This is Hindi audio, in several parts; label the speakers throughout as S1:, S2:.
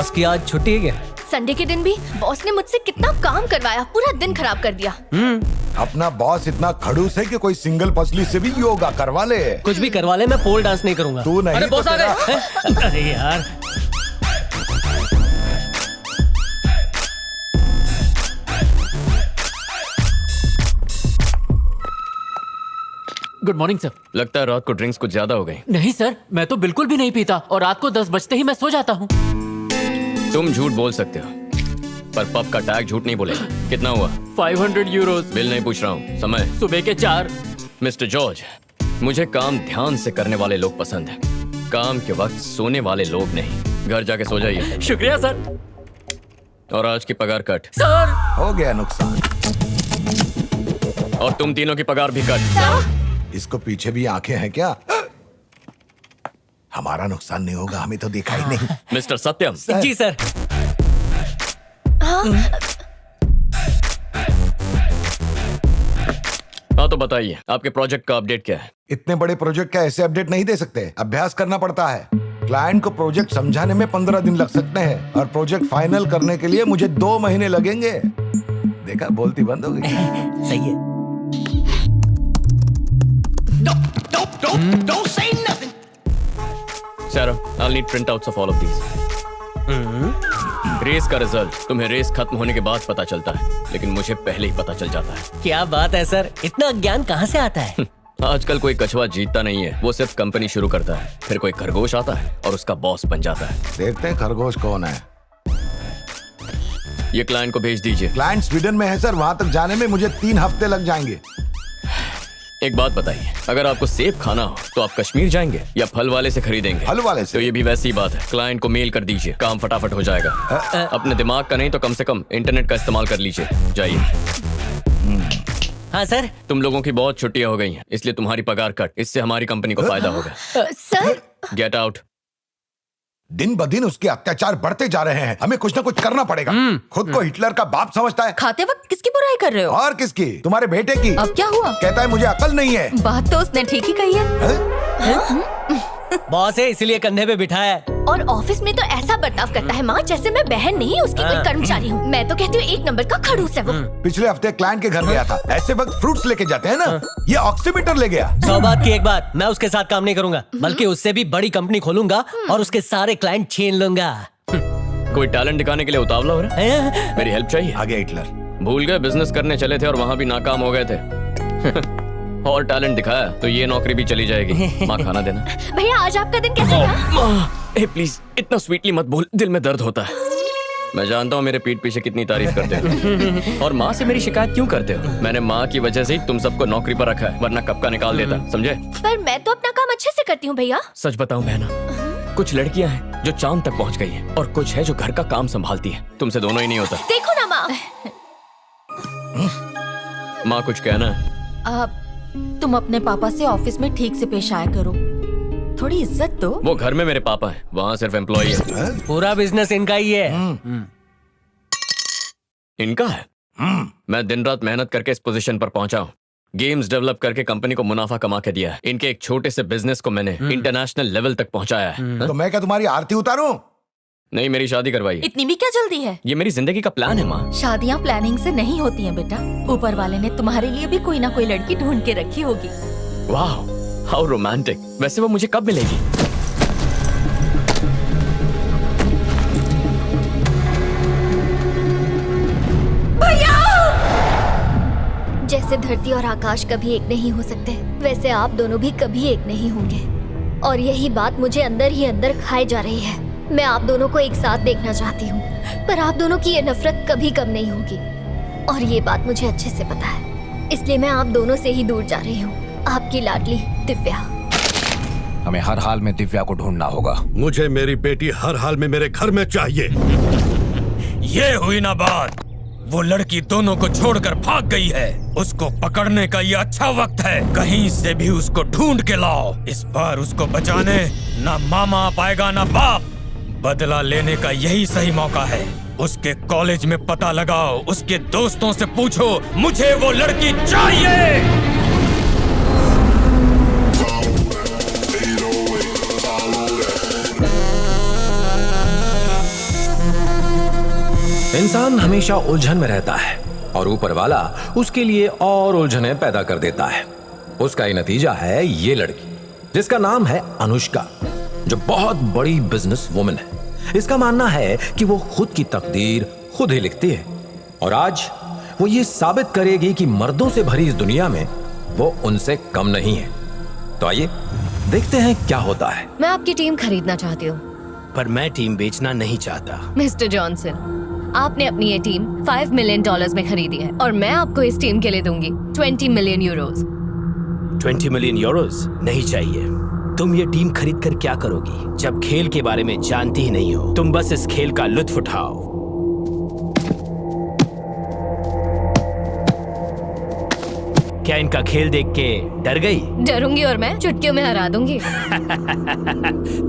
S1: बॉस की आज छुट्टी है क्या?
S2: संडे के दिन भी बॉस ने मुझसे कितना काम करवाया, पूरा दिन खराब कर दिया।
S3: अपना बॉस इतना खड़ूस है कि कोई सिंगल पसली से भी योगा करवा ले।
S1: कुछ भी करवा ले, मैं पोल डांस नहीं करूंगा।
S3: तू नहीं
S1: अरे
S3: तो
S1: बॉस आ
S3: तेरा-
S1: गए हैं? अरे यार
S4: गुड मॉर्निंग सर।
S5: लगता है रात को ड्रिंक्स कुछ ज्यादा हो गई।
S4: नहीं सर, मैं तो बिल्कुल भी नहीं पीता और रात को 10 बजते ही मैं सो जाता हूँ।
S5: तुम झूठ बोल सकते हो, पर पब का टैग झूठ नहीं बोलेगा। कितना हुआ?
S4: 500 यूरोस।
S5: बिल नहीं पूछ रहा हूँ, समय।
S4: सुबह के 4।
S5: मिस्टर जॉर्ज, मुझे काम ध्यान से करने वाले लोग पसंद है, काम के वक्त सोने वाले लोग नहीं। घर जाके सो जाइए।
S4: शुक्रिया सर।
S5: और आज की पगार कट।
S4: सर
S3: हो गया नुकसान।
S5: और तुम तीनों की पगार भी कट।
S3: इसको पीछे भी आंखें हैं क्या? हमारा नुकसान नहीं होगा, हमें तो देखा ही नहीं।
S5: मिस्टर सत्यम।
S1: जी सर।
S5: हाँ तो बताइए, आपके प्रोजेक्ट का अपडेट क्या है?
S3: इतने बड़े प्रोजेक्ट का ऐसे अपडेट नहीं दे सकते, अभ्यास करना पड़ता है। क्लाइंट को प्रोजेक्ट समझाने में 15 दिन लग सकते हैं और प्रोजेक्ट फाइनल करने के लिए मुझे 2 महीने लगेंगे। देखा, बोलती बंद हो गई।
S1: सही है।
S5: Sarah, I'll need printouts of all of these. Race का रिजल्ट तुम्हें रेस खत्म होने के बाद पता चलता है, लेकिन मुझे पहले ही पता चल जाता है।
S1: क्या बात है सर, इतना ज्ञान कहाँ से आता है?
S5: आजकल कोई कछुआ जीतता नहीं है, वो सिर्फ कंपनी शुरू करता है, फिर कोई खरगोश आता है और उसका बॉस बन जाता है।
S3: देखते हैं खरगोश कौन है।
S5: ये क्लाइंट को भेज दीजिए।
S3: क्लाइंट स्वीडन में है सर, वहाँ तक जाने में मुझे 3 हफ्ते लग जाएंगे।
S5: एक बात बताइए, अगर आपको सेब खाना हो तो आप कश्मीर जाएंगे या फल वाले से खरीदेंगे?
S3: फल वाले से।
S5: तो ये भी वैसी ही बात है। क्लाइंट को मेल कर दीजिए, काम फटाफट हो जाएगा। अपने दिमाग का नहीं तो कम से कम इंटरनेट का इस्तेमाल कर लीजिए। जाइए।
S1: हाँ सर।
S5: तुम लोगों की बहुत छुट्टियां हो गई हैं, इसलिए तुम्हारी पगार कट। इससे हमारी कंपनी को फायदा होगा।
S2: Sir
S5: get out.
S3: दिन ब दिन उसके अत्याचार बढ़ते जा रहे हैं, हमें कुछ ना कुछ करना पड़ेगा। खुद को हिटलर का बाप समझता है।
S6: खाते वक्त किसकी बुराई कर रहे हो?
S3: और किसकी? तुम्हारे बेटे की।
S6: अब क्या हुआ?
S3: कहता है मुझे अकल नहीं है।
S6: बात तो उसने ठीक ही कही है।
S1: बॉस है इसलिए कंधे पे बिठाया है।
S2: और ऑफिस में तो ऐसा बर्ताव करता है माँ जैसे मैं बहन नहीं उसकी कोई कर्मचारी हूँ। मैं तो कहती हूँ 1 नंबर का खड़ूस है वो।
S3: पिछले हफ्ते क्लाइंट के घर गया था, ऐसे वक्त फ्रूट्स लेके जाते हैं ना, ये ऑक्सीमीटर ले गया।
S1: 100 बात की एक बात, मैं उसके साथ काम नहीं करूंगा, बल्कि उससे भी बड़ी कंपनी खोलूंगा और उसके सारे क्लाइंट छीन लूंगा।
S5: कोई टैलेंट दिखाने के लिए उतावला हो रहा है? मेरी हेल्प चाहिए?
S3: आ गया हिटलर।
S5: भूल गए बिजनेस करने चले थे और वहाँ भी नाकाम हो गए थे। और टैलेंट दिखाया तो ये नौकरी भी चली जाएगी। माँ खाना देना।
S2: भैया आज आपका दिन कैसा रहा?
S5: ए प्लीज इतना स्वीटली मत बोल, दिल में दर्द होता है। मैं जानता हूँ मेरे पीठ पीछे कितनी तारीफ करते हो और माँ से मेरी शिकायत क्यों करते हो। मैंने माँ की वजह से ही तुम सबको नौकरी पर रखा है, वरना कब का निकाल देता, समझे?
S2: पर मैं तो अपना काम अच्छे से करती हूँ भैया।
S5: सच बताऊं बहना, कुछ लड़कियां हैं जो चांद तक पहुँच गई हैं और कुछ है जो घर का काम संभालती है। तुमसे दोनों ही नहीं होता।
S2: देखो ना माँ।
S5: माँ कुछ कहना है?
S6: तुम अपने पापा से ऑफिस में ठीक से पेश आया करो, थोड़ी इज्जत दो।
S5: वो घर में मेरे पापा हैं, वहाँ सिर्फ एम्प्लॉई है।
S1: पूरा बिजनेस इनका ही है।
S5: इनका है? मैं दिन रात मेहनत करके इस पोजीशन पर पहुंचा हूँ। गेम्स डेवलप करके कंपनी को मुनाफा कमा के दिया है। इनके एक छोटे से बिजनेस को मैंने इंटरनेशनल लेवल तक पहुंचाया है।
S3: तो मैं क्या तुम्हारी आरती उतारूं?
S5: नहीं, मेरी शादी करवाइए।
S6: इतनी भी क्या जल्दी है?
S5: ये मेरी जिंदगी का प्लान है माँ।
S6: शादियाँ प्लानिंग से नहीं होती हैं बेटा, ऊपर वाले ने तुम्हारे लिए भी कोई ना कोई लड़की ढूंढ के रखी होगी।
S5: वाह, हाउ रोमांटिक। वैसे वो मुझे कब मिलेगी?
S2: जैसे धरती और आकाश कभी एक नहीं हो सकते, वैसे आप दोनों भी कभी एक नहीं होंगे। और यही बात मुझे अंदर ही अंदर खाए जा रही है। मैं आप दोनों को एक साथ देखना चाहती हूँ, पर आप दोनों की ये नफरत कभी कम नहीं होगी और ये बात मुझे अच्छे से पता है। इसलिए मैं आप दोनों से ही दूर जा रही हूँ। आपकी लाडली दिव्या।
S7: हमें हर हाल में दिव्या को ढूंढना होगा।
S8: मुझे मेरी बेटी हर हाल में मेरे घर में चाहिए।
S9: ये हुई ना बात, वो लड़की दोनों को छोड़कर भाग गई है। उसको पकड़ने का ये अच्छा वक्त है, कहीं से भी उसको ढूंढ के लाओ। इस बार उसको बचाने ना मामा आ पाएगा ना बाप। बदला लेने का यही सही मौका है। उसके कॉलेज में पता लगाओ, उसके दोस्तों से पूछो, मुझे वो लड़की चाहिए।
S7: इंसान हमेशा उलझन में रहता है और ऊपर वाला उसके लिए और उलझनें पैदा कर देता है। उसका ही नतीजा है ये लड़की जिसका नाम है अनुष्का, जो बहुत बड़ी बिजनेस वुमन है। इसका मानना है कि वो खुद की तकदीर खुद ही लिखती है और आज वो ये साबित करेगी कि मर्दों से भरी इस दुनिया में वो उनसे कम नहीं है। तो आइए देखते हैं क्या होता है।
S10: मैं आपकी टीम खरीदना चाहती हूँ।
S11: पर मैं टीम बेचना नहीं चाहता।
S10: मिस्टर जॉनसन, आपने अपनी ये टीम $5 मिलियन में खरीदी है और मैं आपको इस टीम के लिए दूंगी 20 मिलियन यूरोज।
S11: 20 मिलियन यूरोज नहीं चाहिए। तुम ये टीम खरीद कर क्या करोगी जब खेल के बारे में जानती ही नहीं हो? तुम बस इस खेल का लुत्फ उठाओ। क्या इनका खेल देख के डर गई?
S10: डरूंगी और मैं चुटकियों में हरा दूंगी।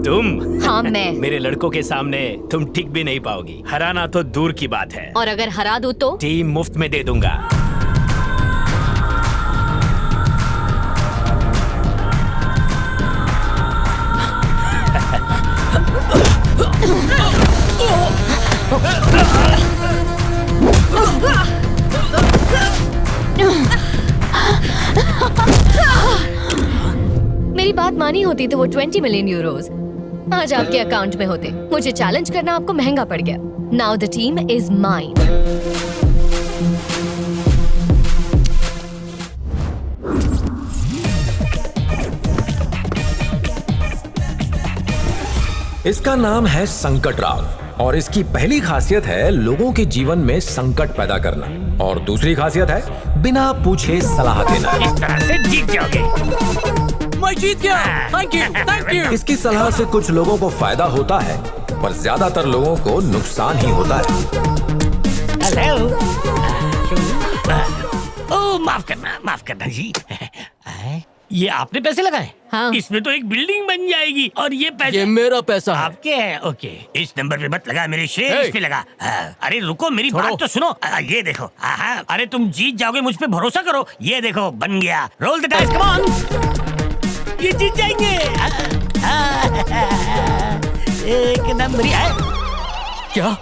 S11: तुम?
S10: हाँ मैं।
S11: मेरे लड़कों के सामने तुम टिक भी नहीं पाओगी। हराना तो दूर की बात है।
S10: और अगर हरा दूं तो?
S11: टीम मुफ्त में दे दूंगा।
S10: मेरी बात मानी होती तो वो 20 मिलियन यूरोज आज आपके अकाउंट में होते। मुझे चैलेंज करना आपको महंगा पड़ गया। Now the team is mine.
S7: इसका नाम है संकट राव और इसकी पहली खासियत है लोगों के जीवन में संकट पैदा करना और दूसरी खासियत है बिना पूछे सलाह देना।
S11: इस तरह से जीत जाओगे।
S4: मैं जीत गया। Thank you.
S7: इसकी सलाह से कुछ लोगों को फायदा होता है पर ज्यादातर लोगों को नुकसान ही होता है।
S11: हेलो। ओह माफ करना जी। ये आपने पैसे लगाए?
S10: हाँ।
S11: इसमें तो एक बिल्डिंग बन जाएगी और ये पैसे
S4: ये मेरा पैसा है।
S11: आपके हैं? ओके। इस नंबर पे मत लगा, मेरे शेर इस पे लगा। अरे रुको, मेरी बात तो सुनो। ये देखो। अरे तुम जीत जाओगे, मुझ पे भरोसा करो। ये देखो बन गया। Roll the dice, come on. ये जीत जाएंगे। एक नंबर है।
S4: क्या?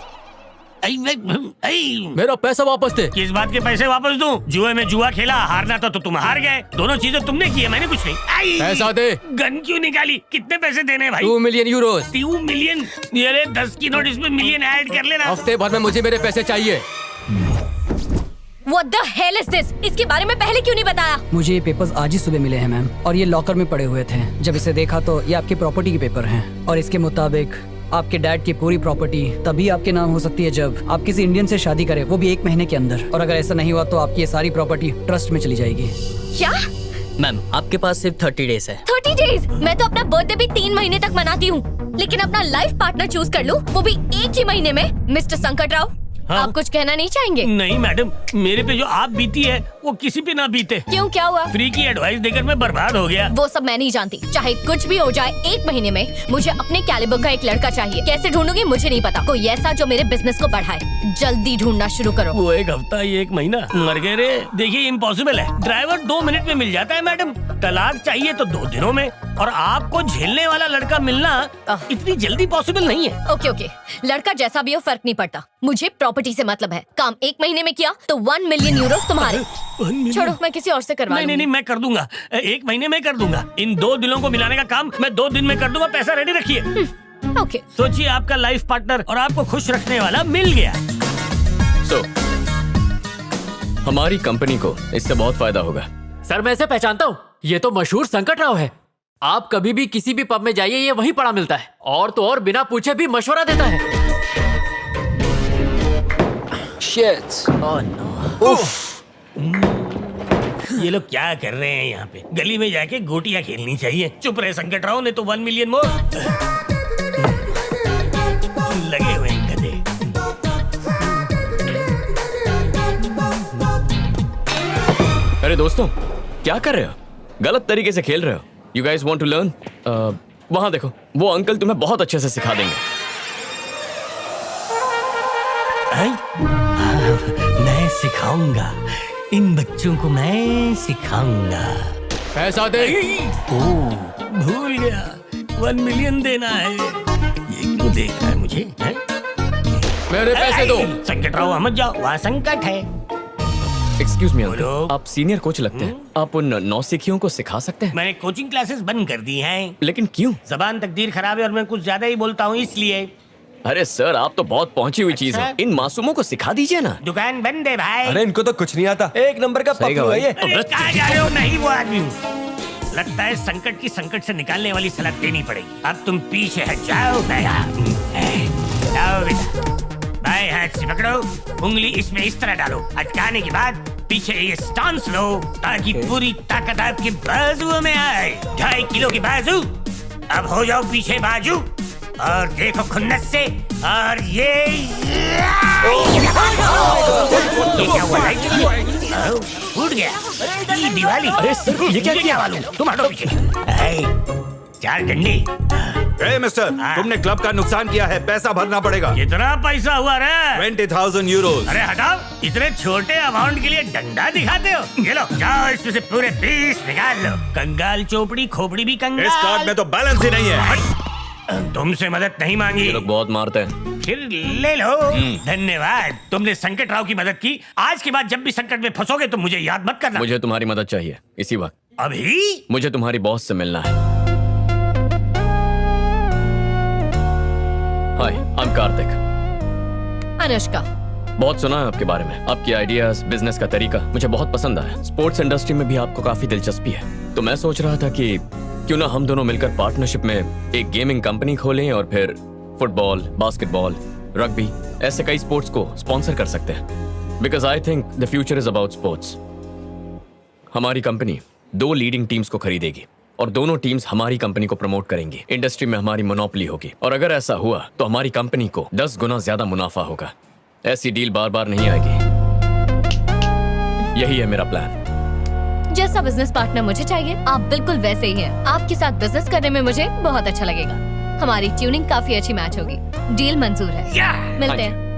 S4: मेरा पैसा वापस दे।
S11: किस बात के पैसे वापस दूं? जुए में जुआ खेला, हारना तो तुम हार गए। दोनों चीजें तुमने की है, मैंने कुछ नहीं।
S4: पैसा दे।
S11: गन क्यों निकाली? कितने पैसे देने हैं भाई?
S4: 2 मिलियन यूरोज।
S11: 2 मिलियन? ये 10 की नोट, इसमें मिलियन ऐड कर लेना।
S4: हफ्ते भर में मुझे मेरे पैसे चाहिए।
S10: What the hell is this? इसके बारे में पहले क्यों नहीं बताया?
S12: मुझे ये पेपर्स आज ही सुबह मिले हैं मैम और ये लॉकर में पड़े हुए थे। जब इसे देखा तो ये आपकी प्रॉपर्टी के पेपर हैं और इसके मुताबिक आपके डैड की पूरी प्रॉपर्टी तभी आपके नाम हो सकती है जब आप किसी इंडियन से शादी करें, वो भी 1 महीने के अंदर। और अगर ऐसा नहीं हुआ तो आपकी ये सारी प्रॉपर्टी ट्रस्ट में चली जाएगी।
S10: क्या?
S1: मैम आपके पास सिर्फ 30 डेज है।
S10: 30 डेज? मैं तो अपना बर्थडे भी 3 महीने तक मनाती हूँ, लेकिन अपना लाइफ पार्टनर चूज कर लूँ वो भी 1 ही महीने में। मिस्टर संकट राव, आप कुछ कहना नहीं चाहेंगे?
S11: नहीं मैडम, मेरे पे जो आप बीती है वो किसी पे ना बीते।
S10: क्यों, क्या हुआ?
S11: फ्री की एडवाइस देकर मैं बर्बाद हो गया।
S10: वो सब मैं नहीं जानती। चाहे कुछ भी हो जाए, 1 महीने में मुझे अपने कैलिबर का एक लड़का चाहिए। कैसे ढूंढूंगी मुझे नहीं पता। कोई ऐसा जो मेरे बिजनेस को बढ़ाए। जल्दी ढूंढना शुरू करो।
S11: वो 1 हफ्ता, ये 1 महीना मर गए रे। देखिए इम्पॉसिबल है। ड्राइवर 2 मिनट में मिल जाता है मैडम। तलाक चाहिए तो 2 दिनों में, और आपको झेलने वाला लड़का मिलना इतनी जल्दी पॉसिबल नहीं है।
S10: ओके, लड़का जैसा भी हो फर्क नहीं पड़ता। मुझे प्रॉपर्टी से मतलब है। काम 1 महीने में किया तो 1 मिलियन यूरोज तुम्हारे। छोड़ो, मैं किसी और से करवा लूंगी।
S11: नहीं, मैं कर दूंगा। 1 महीने में कर दूंगा। इन 2 दिनों को मिलाने का काम मैं 2 दिन में कर दूंगा। पैसा रेडी रखिए।
S10: ओके।
S11: सोचिए, आपका लाइफ पार्टनर और आपको खुश रखने वाला मिल गया।
S5: हमारी कंपनी को इससे बहुत फायदा होगा।
S4: सर मैं इसे पहचानता हूँ। ये तो मशहूर संकट राव है। आप कभी भी किसी भी पब में जाइए, ये वहीं पड़ा मिलता है। और तो और बिना पूछे भी मशवरा देता है।
S11: Shit. Oh no. ये लोग क्या कर रहे हैं यहाँ पे? गली में जाके गोटियां खेलनी चाहिए। चुप रहे संकट राव, ने तो 1 मिलियन मोर। लगे हुए हैं गधे।
S5: अरे दोस्तों, क्या कर रहे हो? गलत तरीके से खेल रहे हो। You guys want to learn? वहाँ देखो, वो अंकल तुम्हें बहुत अच्छे से सिखा देंगे।
S11: मैं सिखाऊंगा, इन बच्चों को मैं सिखाऊंगा।
S4: पैसा दे।
S11: भूल गया, 1 मिलियन देना है। ये क्यों देख रहा है मुझे?
S5: मेरे पैसे दो।
S11: संकट राव मत जाओ, वहाँ संकट है।
S5: एक्सक्यूज मी
S11: बोलो।
S5: अंकल, आप सीनियर कोच लगते हैं। आप उन नौसिखियों को सिखा सकते हैं?
S11: मैंने कोचिंग क्लासेस बंद कर दी हैं।
S5: लेकिन क्यों?
S11: जबान तकदीर खराब है और मैं कुछ ज्यादा ही बोलता हूँ इसलिए।
S5: अरे सर, आप तो बहुत पहुंची हुई चीज है।
S11: अच्छा।
S5: इन मासूमों को सिखा दीजिए ना।
S11: दुकान बंद है भाई।
S13: अरे इनको तो कुछ नहीं आता, एक नंबर का
S5: सही कहा
S13: पप्पू है ये।
S11: अरे कहाँ जा रहे हो? नहीं वो आदमी हूँ। लगता है संकट की संकट से निकालने वाली सलाह देनी पड़ेगी। अब तुम पीछे हट जाओ। जाओ बेटा, बाएं हाथ से पकड़ो, उंगली इसमें इस तरह डालो, अटकाने के बाद पीछे ये स्टांस लो ताकि पूरी ताकत आपके बाजुओं में आए। 2.5 किलो की बाजू। अब हो जाओ पीछे बाजू और देखो खुन्नस से। और ये क्या हुआ? टूट गया। ये दिवाली।
S5: अरे सर, ये क्या किया?
S11: वालों? तुम हटो पीछे। 4 डंडे।
S8: ए मिस्टर, तुमने क्लब का नुकसान किया है, पैसा भरना पड़ेगा।
S11: कितना पैसा हुआ रे?
S8: 20,000 यूरोज।
S11: अरे हटाओ, इतने छोटे अमाउंट के लिए डंडा दिखाते हो? ये लो, जाओ इसमें से पूरे 20 निकाल लो। कंगाल चोपड़ी खोपड़ी भी कंगाल।
S8: इस कार्ड में तो बैलेंस ही नहीं है।
S11: तुमसे मदद नहीं मांगी।
S5: ये लोग बहुत मारते हैं।
S11: फिर ले लो। धन्यवाद, तुमने संकट राव की मदद की। आज के बाद जब भी संकट में फंसोगे तो मुझे याद मत करना।
S5: मुझे तुम्हारी मदद चाहिए इसी वक्त।
S11: अभी?
S5: मुझे तुम्हारी बॉस से मिलना है। हाय, आई एम कार्तिक।
S10: अनुष्का।
S5: बहुत सुना है आपके बारे में। आपकी आइडियाज, बिजनेस का तरीका मुझे बहुत पसंद आया। स्पोर्ट्स इंडस्ट्री में भी आपको काफी दिलचस्पी है। तो मैं सोच रहा था कि क्यों ना हम दोनों मिलकर पार्टनरशिप में एक गेमिंग कंपनी खोलें और फिर फुटबॉल, बास्केटबॉल, रग्बी ऐसे कई स्पोर्ट्स को स्पॉन्सर कर सकते हैं। Because I think the future is about sports. हमारी कंपनी 2 लीडिंग टीम्स को खरीदेगी और दोनों टीम्स हमारी कंपनी को प्रमोट करेंगी। इंडस्ट्री में हमारी मोनोपोली होगी और अगर ऐसा हुआ तो हमारी कंपनी को 10 गुना ज्यादा मुनाफा होगा। ऐसी डील बार बार नहीं आएगी। यही है मेरा प्लान।
S10: जैसा बिजनेस पार्टनर मुझे चाहिए, आप बिल्कुल वैसे ही हैं। आपके साथ बिजनेस करने में मुझे बहुत अच्छा लगेगा। हमारी ट्यूनिंग काफी अच्छी मैच होगी। डील मंजूर है। मिलते हैं।